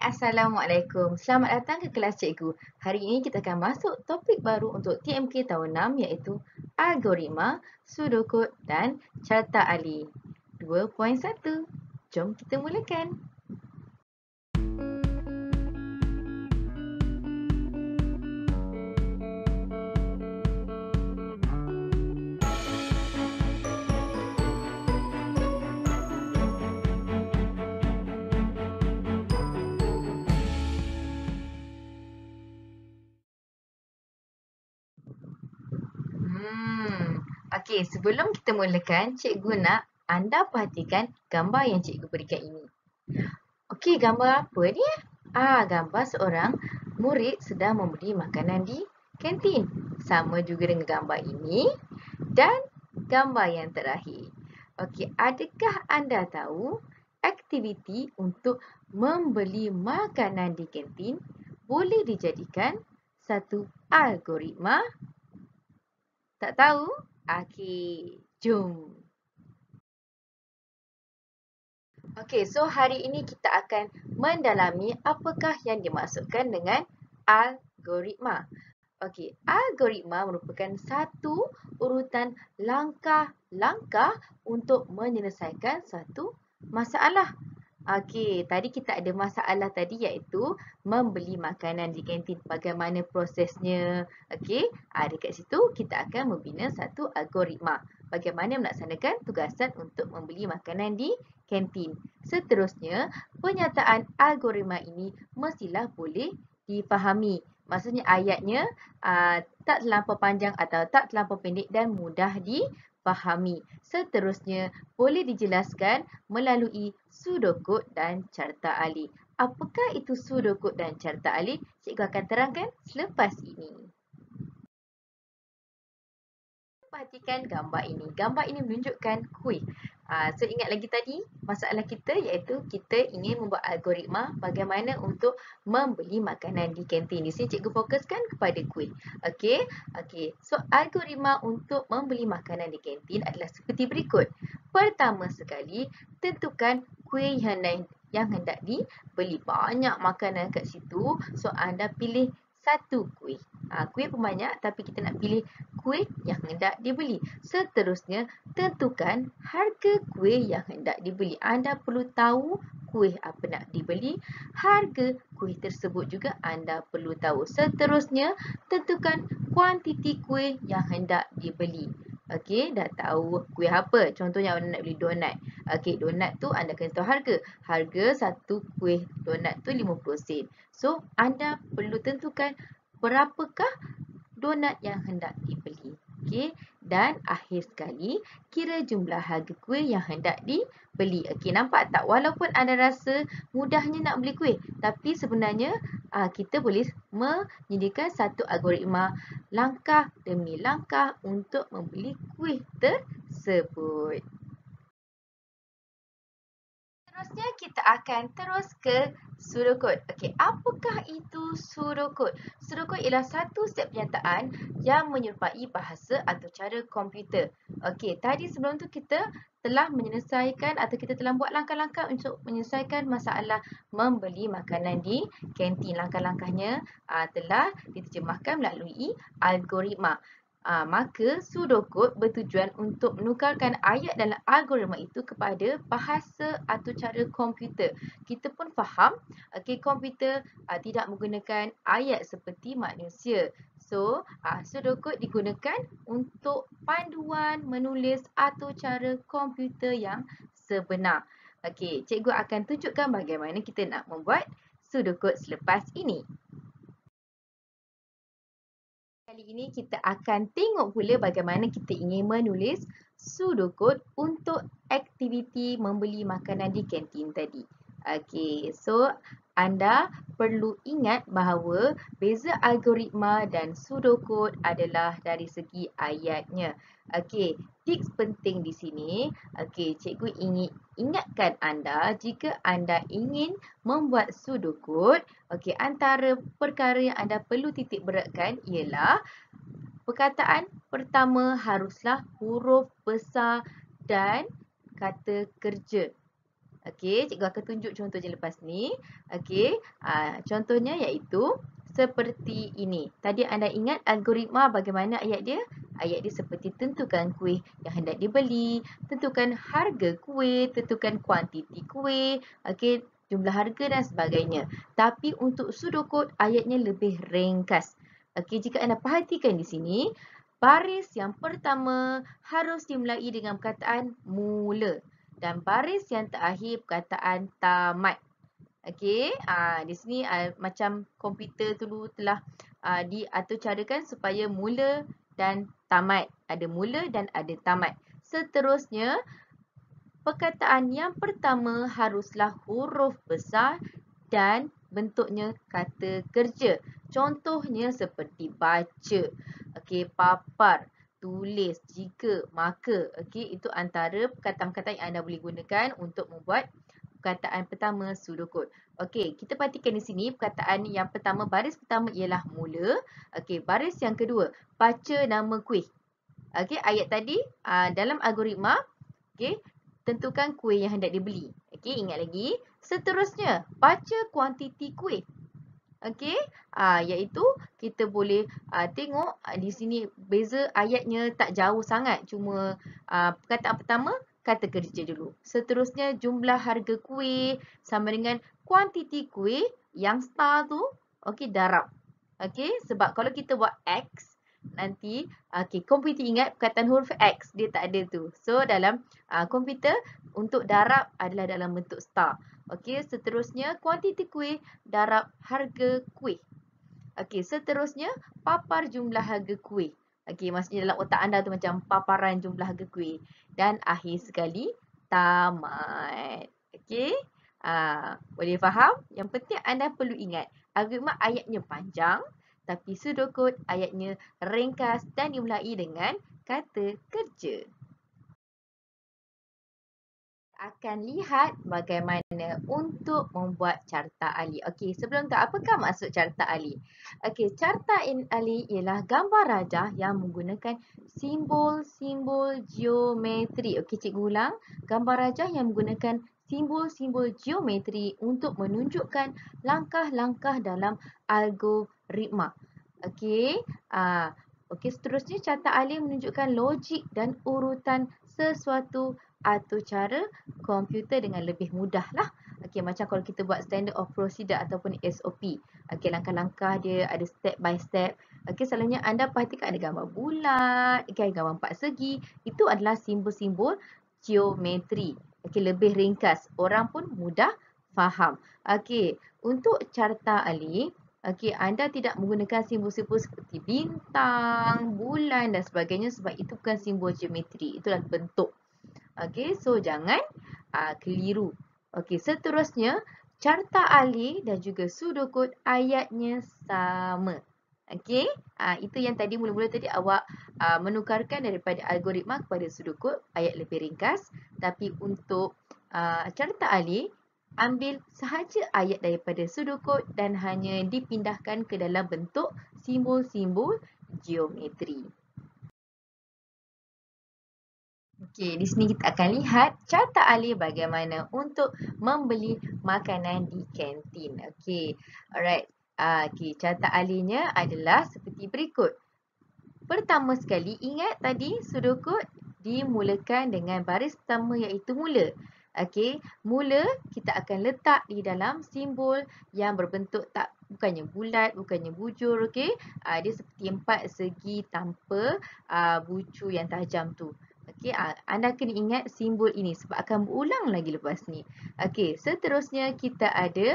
Assalamualaikum. Selamat datang ke kelas cikgu. Hari ini kita akan masuk topik baru untuk TMK tahun 6 iaitu algoritma, sudokod dan carta ali. 2.1. Jom kita mulakan. Okey, sebelum kita mulakan, cikgu nak anda perhatikan gambar yang cikgu berikan ini. Okey, gambar apa ni? Gambar seorang murid sedang membeli makanan di kantin. Sama juga dengan gambar ini dan gambar yang terakhir. Okey, adakah anda tahu aktiviti untuk membeli makanan di kantin boleh dijadikan satu algoritma? Tak tahu? Okey, jom. Okey, so hari ini kita akan mendalami apakah yang dimaksudkan dengan algoritma. Okey, algoritma merupakan satu urutan langkah-langkah untuk menyelesaikan satu masalah. Okey, tadi kita ada masalah tadi iaitu membeli makanan di kantin. Bagaimana prosesnya? Okey, dekat situ kita akan membina satu algoritma. Bagaimana melaksanakan tugasan untuk membeli makanan di kantin. Seterusnya, penyataan algoritma ini mestilah boleh difahami. Maksudnya ayatnya tak terlampau panjang atau tak terlampau pendek dan mudah difahami. Seterusnya, boleh dijelaskan melalui sudokod dan carta ali. Apakah itu sudokod dan carta ali? Cikgu akan terangkan selepas ini. Perhatikan gambar ini. Gambar ini menunjukkan kuih. So ingat lagi tadi masalah kita iaitu kita ingin membuat algoritma bagaimana untuk membeli makanan di kantin. Di sini cikgu fokuskan kepada kuih. Okey. So algoritma untuk membeli makanan di kantin adalah seperti berikut. Pertama sekali, tentukan kuih yang hendak dibeli. Banyak makanan kat situ. So anda pilih satu kuih. Kuih pun banyak tapi kita nak pilih kuih yang hendak dibeli. Seterusnya, tentukan harga kuih yang hendak dibeli. Anda perlu tahu kuih apa nak dibeli. Harga kuih tersebut juga anda perlu tahu. Seterusnya, tentukan kuantiti kuih yang hendak dibeli. Okey, dah tahu kuih apa. Contohnya anda nak beli donat. Okey, donat tu anda kena tahu harga. Harga satu kuih donat tu 50 sen. So, anda perlu tentukan berapakah donat yang hendak dibeli. Okey, dan akhir sekali kira jumlah harga kuih yang hendak dibeli. Okey, nampak tak? Walaupun anda rasa mudahnya nak beli kuih, tapi sebenarnya kita boleh menyediakan satu algoritma langkah demi langkah untuk membeli kuih tersebut. Seterusnya kita akan terus ke sudokod. Okey, apakah itu sudokod? Sudokod ialah satu set pernyataan yang menyerupai bahasa atau cara komputer. Okey, tadi sebelum tu kita telah menyelesaikan atau kita telah buat langkah-langkah untuk menyelesaikan masalah membeli makanan di kantin. Langkah-langkahnya telah diterjemahkan melalui algoritma. Maka sudokod bertujuan untuk menukarkan ayat dalam algoritma itu kepada bahasa atau cara komputer. Kita pun faham, komputer tidak menggunakan ayat seperti manusia. So, sudokod digunakan untuk panduan menulis atau cara komputer yang sebenar. Okey, cikgu akan tunjukkan bagaimana kita nak membuat sudokod selepas ini. Kali ini kita akan tengok pula bagaimana kita ingin menulis sudokod untuk aktiviti membeli makanan di kantin tadi. Okey, so anda perlu ingat bahawa beza algoritma dan sudokod adalah dari segi ayatnya. Okey, tips penting di sini. Okey, cikgu ingin ingatkan anda jika anda ingin membuat sudokod, okey, antara perkara yang anda perlu titik beratkan ialah perkataan pertama haruslah huruf besar dan kata kerja. Okey, cikgu akan tunjuk contohnya lepas ni. Okey, contohnya iaitu seperti ini. Tadi anda ingat algoritma bagaimana ayat dia? Ayat dia seperti tentukan kuih yang hendak dibeli, tentukan harga kuih, tentukan kuantiti kuih, okey, jumlah harga dan sebagainya. Tapi untuk pseudocode ayatnya lebih ringkas. Okey, jika anda perhatikan di sini, baris yang pertama harus dimulai dengan perkataan mula. Dan baris yang terakhir perkataan tamat. Okey, di sini macam komputer dulu telah diatur carakan supaya mula dan tamat. Ada mula dan ada tamat. Seterusnya, perkataan yang pertama haruslah huruf besar dan bentuknya kata kerja. Contohnya seperti baca, okey, papar, tulis, jika, maka. Okey, itu antara perkataan-perkataan yang anda boleh gunakan untuk membuat perkataan pertama pseudocode. Okey, kita perhatikan di sini perkataan yang pertama, baris pertama ialah mula. Okey, baris yang kedua, baca nama kuih. Okey, ayat tadi dalam algoritma, okey, tentukan kuih yang hendak dibeli. Okey, ingat lagi. Seterusnya, baca kuantiti kuih. Okey, iaitu kita boleh tengok di sini beza ayatnya tak jauh sangat. Cuma perkataan pertama, kata kerja dulu. Seterusnya, jumlah harga kuih sama dengan kuantiti kuih yang star tu, okey, darab. Okey, sebab kalau kita buat X, nanti, okey, komputer ingat perkataan huruf X, dia tak ada tu. So, dalam komputer, untuk darab adalah dalam bentuk star. Okey, seterusnya kuantiti kuih darab harga kuih. Okey, seterusnya papar jumlah harga kuih. Okey, maksudnya dalam otak anda tu macam paparan jumlah harga kuih. Dan akhir sekali tamat. Okey? Boleh faham? Yang penting anda perlu ingat, algoritma ayatnya panjang tapi pseudocode ayatnya ringkas dan dimulai dengan kata kerja. Akan lihat bagaimana untuk membuat carta ali. Okey, sebelum tu apakah maksud carta ali? Okey, carta ali ialah gambar rajah yang menggunakan simbol-simbol geometri. Okey, cikgu ulang. Gambar rajah yang menggunakan simbol-simbol geometri untuk menunjukkan langkah-langkah dalam algoritma. Okey, okey, seterusnya carta ali menunjukkan logik dan urutan sesuatu atau cara komputer dengan lebih mudah lah. Okey, macam kalau kita buat standard of procedure ataupun SOP. Okey, langkah-langkah dia ada step by step. Okey, selalunya anda perhatikan ada gambar bulat, okay, gambar empat segi. Itu adalah simbol-simbol geometri. Okey, lebih ringkas. Orang pun mudah faham. Okey, untuk carta ali, okey, anda tidak menggunakan simbol-simbol seperti bintang, bulan dan sebagainya sebab itu bukan simbol geometri. Itulah bentuk. Okey, so jangan keliru. Okey, seterusnya carta ali dan juga pseudocode ayatnya sama. Okey, itu yang tadi mula-mula tadi awak menukarkan daripada algoritma kepada pseudocode, ayat lebih ringkas. Tapi untuk carta ali, ambil sahaja ayat daripada pseudocode dan hanya dipindahkan ke dalam bentuk simbol-simbol geometri. Okey, di sini kita akan lihat carta ali bagaimana untuk membeli makanan di kantin. Okey, alright. Okey, carta alinya adalah seperti berikut. Pertama sekali, ingat tadi pseudocode dimulakan dengan baris pertama iaitu mula. Okey, mula kita akan letak di dalam simbol yang berbentuk bukannya bulat, bukannya bujur, okey. Dia seperti empat segi tanpa bucu yang tajam tu. Okey, anda kena ingat simbol ini sebab akan berulang lagi lepas ni. Okey, seterusnya kita ada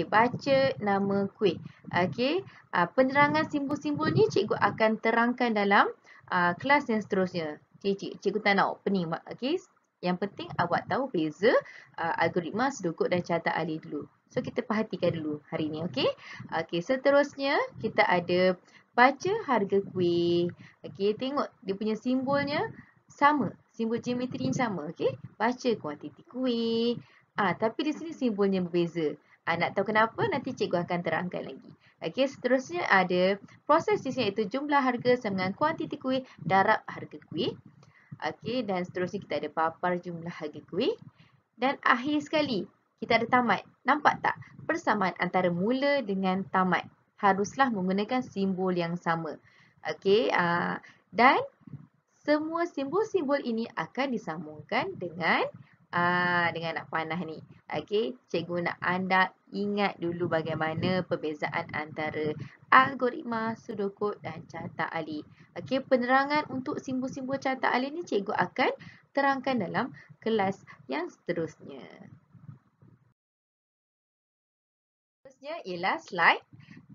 baca nama kuih. Okey, penerangan simbol-simbol ni cikgu akan terangkan dalam kelas yang seterusnya. Cikgu tak nak opening. Okey, yang penting awak tahu beza algoritma, pseudocode dan carta ali dulu. So kita perhatikan dulu hari ni, okey. Okey, seterusnya kita ada baca harga kuih. Okey, tengok dia punya simbolnya sama, simbol geometri sama, okey. Baca kuantiti kuih. Tapi di sini simbolnya berbeza. Nak tahu kenapa? Nanti cikgu akan terangkan lagi. Okey, seterusnya ada proses di sini iaitu jumlah harga sama dengan kuantiti kuih darab harga kuih. Okey, dan seterusnya kita ada papar jumlah harga kuih. Dan akhir sekali, kita ada tamat. Nampak tak? Persamaan antara mula dengan tamat. Haruslah menggunakan simbol yang sama. Okey, dan semua simbol-simbol ini akan disambungkan dengan nak panah ni. Okey, cikgu nak anda ingat dulu bagaimana perbezaan antara algoritma, sudokod dan carta ali. Okey, penerangan untuk simbol-simbol carta ali ni cikgu akan terangkan dalam kelas yang seterusnya. Seterusnya ialah slide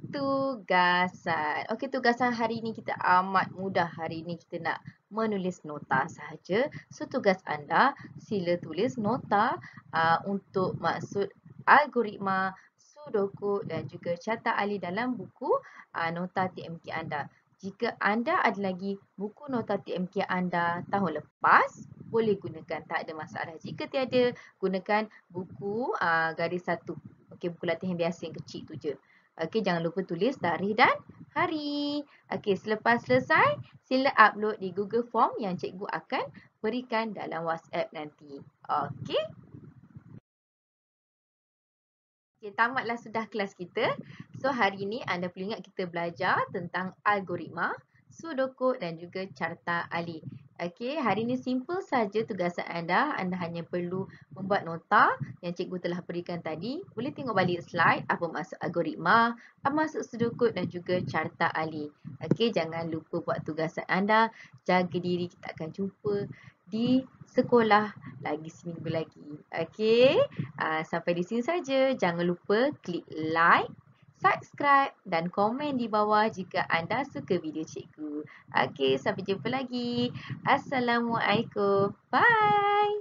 tugasan. Okey, tugasan hari ini kita amat mudah. Hari ini kita nak menulis nota sahaja. So, tugas anda sila tulis nota untuk maksud algoritma, sudoku dan juga carta ali dalam buku nota TMK anda. Jika anda ada lagi buku nota TMK anda tahun lepas, boleh gunakan, tak ada masalah. Jika tiada, gunakan buku garis satu. Okey, buku latihan biasa yang kecil tu je. Okey, jangan lupa tulis tarikh dan hari. Okey, selepas selesai, sila upload di Google Form yang cikgu akan berikan dalam WhatsApp nanti. Okey. Okey, tamatlah sudah kelas kita. So, hari ini anda perlu ingat kita belajar tentang algoritma, sudoku dan juga carta ali. Okey, hari ini simple saja tugasan anda. Anda hanya perlu membuat nota yang cikgu telah berikan tadi. Boleh tengok balik slide apa maksud algoritma, apa maksud sudoku dan juga carta ali. Okey, jangan lupa buat tugasan anda. Jaga diri, kita akan jumpa di sekolah lagi seminggu lagi. Okey, sampai di sini saja. Jangan lupa klik like, subscribe dan komen di bawah jika anda suka video cikgu. Okey, sampai jumpa lagi. Assalamualaikum. Bye.